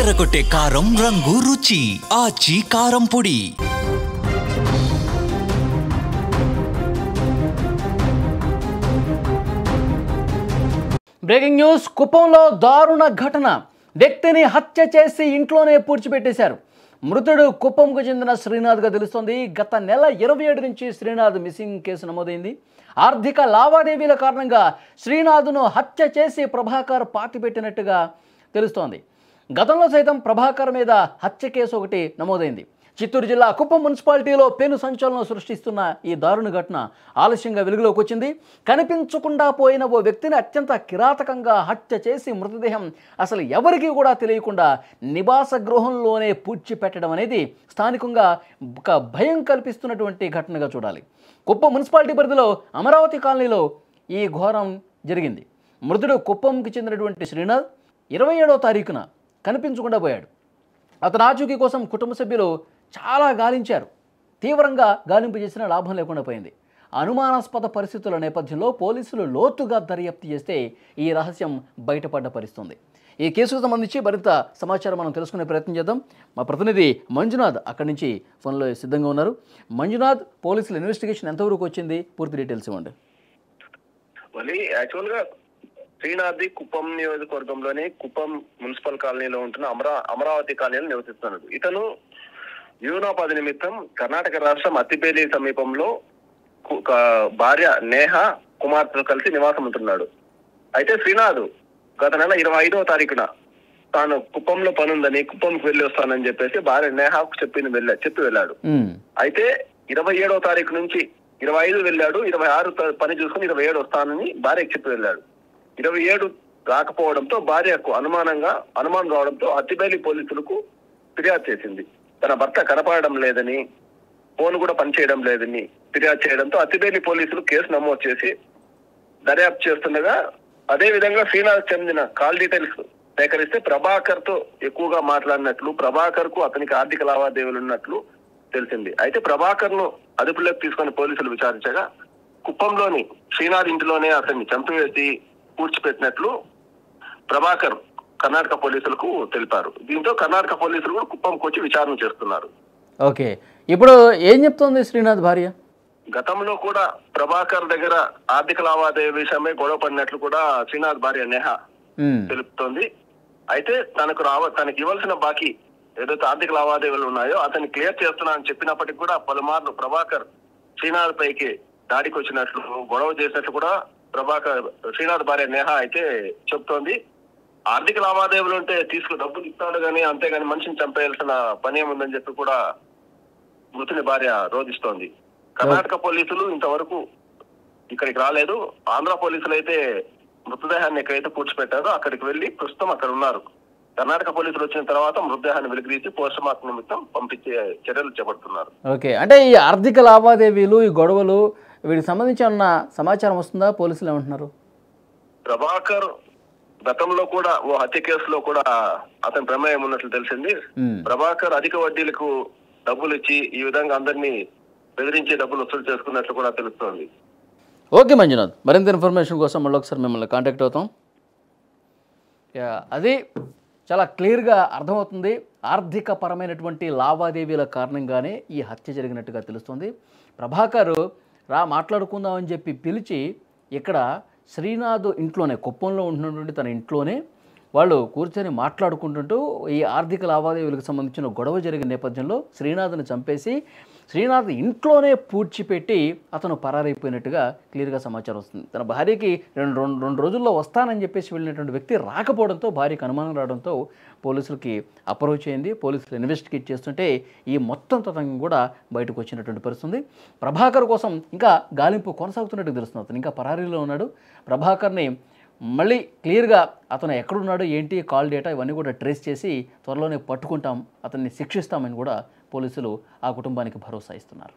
అదరగొట్టే కారం రంగు రుచి ఆచి కారం పొడి. Breaking news. కుప్పంలో దారుణ ఘటన. వ్యక్తిని హత్య చేసి ఇంట్లోనే పూడ్చిపెట్టేశారు. మృతుడు కుప్పంకు చెందిన శ్రీనాథ్గా తెలుస్తోంది. గత నెల 27 నుంచి శ్రీనాథ్ మిస్సింగ్ కేసు నమోదైంది. ఆర్థిక లావాదేవీల కారణంగా శ్రీనాథ్ను హత్య చేసి ప్రభాకర్ పాతిపెట్టినట్టుగా తెలుస్తోంది. గతంలో సైతం ప్రభాకర్ మీద హత్య కేసు ఒకటి నమోదైంది. చిత్తూరు జిల్లా కుప్పం మున్సిపాలిటీలో పెను సంచలనం సృష్టిస్తున్న ఈ దారుణ ఘటన ఆలస్యంగా వెలుగులోకి వచ్చింది. కనిపించకుండా పోయిన ఓ వ్యక్తిని అత్యంత కిరాతకంగా హత్య చేసి మృతదేహం అసలు ఎవరికీ కూడా తెలియకుండా నివాస గృహంలోనే పూడ్చిపెట్టడం అనేది స్థానికంగా ఒక భయం కల్పిస్తున్నటువంటి ఘటనగా చూడాలి. కుప్పం మున్సిపాలిటీ పరిధిలో అమరావతి కాలనీలో ఈ ఘోరం జరిగింది. మృతుడు కుప్పంకి చెందినటువంటి శ్రీనాథ్ 27వ తారీఖున కనిపించకుండా పోయాడు. అతని ఆచూకీ కోసం కుటుంబ సభ్యులు చాలా గాలించారు. తీవ్రంగా గాలింపు చేసిన లాభం లేకుండా పోయింది. అనుమానాస్పద పరిస్థితుల నేపథ్యంలో పోలీసులు లోతుగా దర్యాప్తు చేస్తే ఈ రహస్యం బయటపడ్డ పరిస్థితుంది. ఈ కేసుకు సంబంధించి మరింత సమాచారం మనం తెలుసుకునే ప్రయత్నం చేద్దాం. మా ప్రతినిధి మంజునాథ్ అక్కడి నుంచి ఫోన్లో సిద్ధంగా ఉన్నారు. మంజునాథ్, పోలీసుల ఇన్వెస్టిగేషన్ ఎంతవరకు వచ్చింది? పూర్తి డీటెయిల్స్ ఇవ్వండి. యాక్చువల్గా శ్రీనాథ్ కుప్పం నియోజకవర్గంలోని కుప్పం మున్సిపల్ కాలనీలో ఉంటున్న అమరావతి కాలనీలో నివసిస్తున్నాడు. ఇతను జీవనోపాధి నిమిత్తం కర్ణాటక రాష్ట్రం అత్తిపేలి సమీపంలో భార్య నేహ కుమార్తెతో కలిసి నివాసం ఉంటున్నాడు. అయితే శ్రీనాథ్ గత నెల 25వ తారీఖున తాను కుప్పంలో పనుందని కుప్పంకి వెళ్ళి వస్తానని చెప్పేసి భార్య నేహకు చెప్పి వెళ్ళాడు. అయితే 27వ తారీఖు నుంచి 25 వెళ్ళాడు. 26 పని చూసుకుని 27 వస్తానని భార్యకు చెప్పి వెళ్ళాడు. 27 రాకపోవడంతో భార్యకు అనుమానం రావడంతో అత్తిపేలి పోలీసులకు ఫిర్యాదు చేసింది. తన భర్త కనపడడం లేదని, ఫోన్ కూడా పనిచేయడం లేదని ఫిర్యాదు చేయడంతో అత్తిపేలి పోలీసులు కేసు నమోదు చేసి దర్యాప్తు చేస్తుండగా అదే విధంగా శ్రీనాథ్ చెందిన కాల్ డీటెయిల్స్ సేకరిస్తే ప్రభాకర్ తో ఎక్కువగా మాట్లాడినట్లు, ప్రభాకర్ కు అతనికి ఆర్థిక లావాదేవీలు ఉన్నట్లు తెలిసింది. అయితే ప్రభాకర్ ను అదుపులోకి తీసుకుని పోలీసులు విచారించగా కుప్పంలోని శ్రీనాథ్ ఇంటిలోనే అతన్ని చంపివేసి పూడ్చిపెట్టినట్లు ప్రభాకర్ కర్ణాటక పోలీసులకు తెలిపారు. దీంతో కర్ణాటక పోలీసులు కూడా కుప్పంకి వచ్చి విచారణ చేస్తున్నారు. ఓకే, ఇప్పుడు ఏం చెప్తోంది శ్రీనాథ్ భార్య? గతంలో కూడా ప్రభాకర్ దగ్గర ఆర్థిక లావాదేవీ విషయమై గొడవ పడినట్లు కూడా శ్రీనాథ్ భార్య నేహ తెలుపుతోంది. అయితే తనకి ఇవ్వాల్సిన బాకీ ఏదైతే ఆర్థిక లావాదేవీలు ఉన్నాయో అతన్ని క్లియర్ చేస్తున్నా అని చెప్పినప్పటికీ కూడా పలుమార్లు ప్రభాకర్ శ్రీనాథ్ పైకి దాడికి వచ్చినట్లు, గొడవ చేసినట్లు కూడా శ్రీనాథ్ భార్య నేహ అయితే చెప్తోంది. ఆర్థిక లావాదేవీలు ఉంటే డబ్బులు ఇస్తాడు కానీ అంతేగాని మనిషిని చంపేయాల్సిన పని ఏముందని చెప్పి కూడా మృతుని భార్య రోధిస్తోంది. కర్ణాటక పోలీసులు ఇంతవరకు ఇక్కడికి రాలేదు. ఆంధ్ర పోలీసులు అయితే మృతదేహాన్ని ఎక్కడైతే పూడ్చిపెట్టారో అక్కడికి వెళ్లి ప్రస్తుతం అక్కడ ఉన్నారు. కర్ణాటక పోలీసులు వచ్చిన తర్వాత మృతదేహాన్ని వెలికితీసి పోస్ట్ మార్టం నిమిత్తం పంపించే చర్యలు చేపడుతున్నారు. ఓకే, అంటే ఈ ఆర్థిక లావాదేవీలు, ఈ గొడవలు, వీటికి సంబంధించి ఉన్న సమాచారం వస్తుందా? పోలీసులు ఏమంటున్నారు? ప్రభాకర్ గతంలో కూడా ఓ హత్య కేసులో కూడా అతని ప్రమేయం ఉన్నట్లు తెలిసింది. ప్రభాకర్ అధిక వడ్డీలకు డబ్బులు ఇచ్చి ఈ విధంగా అందరినీ బెదిరించి డబ్బులు వసూలు చేసుకున్నట్లు కూడా తెలుస్తోంది. ఓకే మంజునాథ్, మరింత ఇన్ఫర్మేషన్ కోసం మళ్ళీ ఒకసారి మిమ్మల్ని కాంటాక్ట్ అవుతాం. అది చాలా క్లియర్గా అర్థమవుతుంది. ఆర్థిక పరమైనటువంటి లావాదేవీల కారణంగానే ఈ హత్య జరిగినట్టుగా తెలుస్తుంది. ప్రభాకర్ మాట్లాడుకుందామని చెప్పి పిలిచి ఇక్కడ శ్రీనాథ్ ఇంట్లోనే, కుప్పంలో ఉంటున్నటువంటి తన ఇంట్లోనే వాళ్ళు కూర్చొని మాట్లాడుకుంటుంటూ ఈ ఆర్థిక లావాదేవీలకు సంబంధించిన గొడవ జరిగిన నేపథ్యంలో శ్రీనాథ్ని చంపేసి శ్రీనాథ్ ఇంట్లోనే పూడ్చిపెట్టి అతను పరారైపోయినట్టుగా క్లియర్గా సమాచారం వస్తుంది. తన భార్యకి రెండు రోజుల్లో వస్తానని చెప్పేసి వెళ్ళినటువంటి వ్యక్తి రాకపోవడంతో భార్యకు అనుమానం రావడంతో పోలీసులకి అప్రోచ్ అయింది. పోలీసులు ఇన్వెస్టిగేట్ చేస్తుంటే ఈ మొత్తం తతంగం కూడా బయటకు వచ్చినటువంటి పరిస్థితుంది. ప్రభాకర్ కోసం ఇంకా గాలింపు కొనసాగుతున్నట్టు తెలుస్తుంది. అతను ఇంకా పరారీలో ఉన్నాడు. ప్రభాకర్ని మళ్ళీ క్లియర్గా అతను ఎక్కడున్నాడు, ఏంటి, కాల్ డేటా ఇవన్నీ కూడా ట్రేస్ చేసి త్వరలోనే పట్టుకుంటాం, అతన్ని శిక్షిస్తామని కూడా పోలీసులు ఆ కుటుంబానికి భరోసా ఇస్తున్నారు.